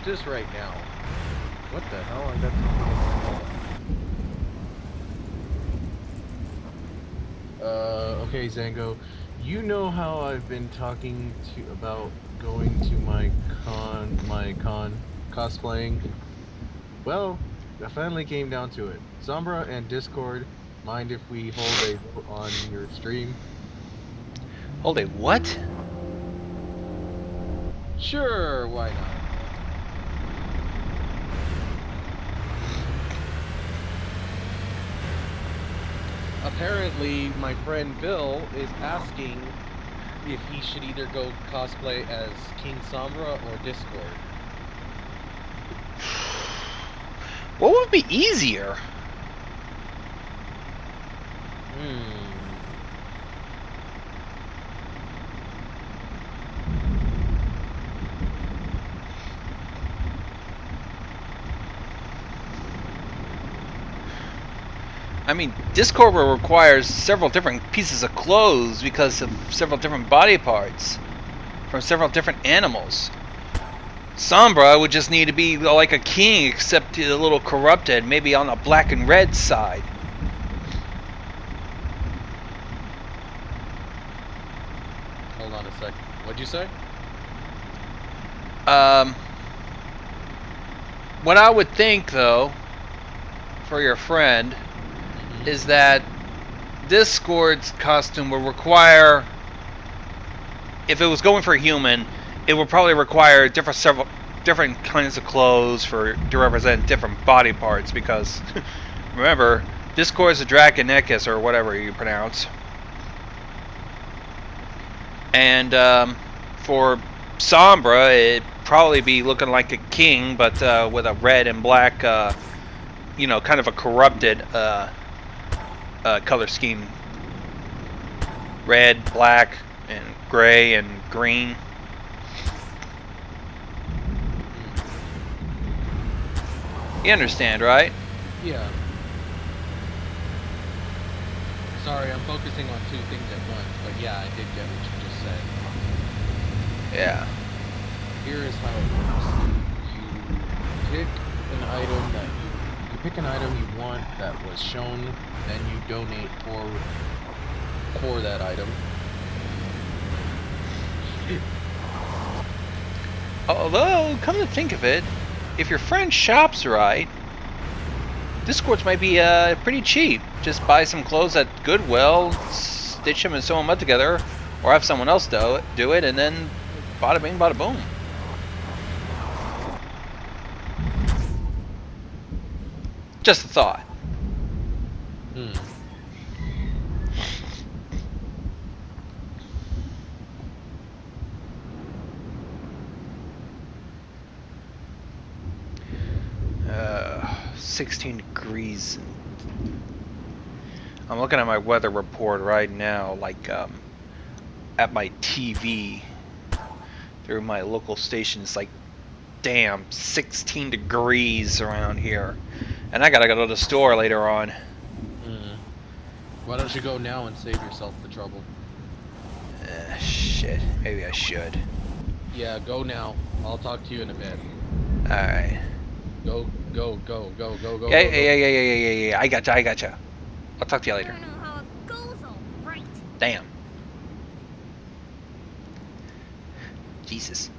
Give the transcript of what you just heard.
this right now. What the hell? I got okay, Zango. You know how I've been talking about going to my con cosplaying? Well, I finally came down to it. Sombra and Discord, mind if we hold a vote on your stream? Hold it, what? Sure, why not? Apparently, my friend Bill is asking if he should either go cosplay as King Sombra or Discord. What would be easier? I mean, Discord will require several different pieces of clothes because of several different body parts from several different animals. Sombra would just need to be like a king, except a little corrupted, maybe on the black and red side. Hold on a sec. What'd you say? What I would think, though, for your friend, is that Discord's costume will require, if it was going for a human, it would probably require several different kinds of clothes to represent different body parts, because remember, Discord's a Draconicus or whatever you pronounce. And for Sombra, it'd probably be looking like a king, but with a red and black, you know, kind of a corrupted color scheme. Red, black, and gray, and green. You understand, right? Yeah. Sorry, I'm focusing on two things at once, but yeah, I did get what you just said. Yeah. Here is how it works. You pick an item that you pick an item you want that was shown, then you donate for that item. Although, come to think of it, if your friend shops right, Discords might be pretty cheap. Just buy some clothes at Goodwill, stitch them and sew them up together, or have someone else do it, and then bada bing, bada boom. Just a thought. Uh, 16 degrees. I'm looking at my weather report right now, like at my TV through my local station. It's like, damn, 16 degrees around here. And I gotta go to the store later on. Why don't you go now and save yourself the trouble? Shit, maybe I should. Yeah, go now. I'll talk to you in a bit. Alright. Go. Yeah. I gotcha. I'll talk to you later. I don't know how it goes, all right. Damn. Jesus.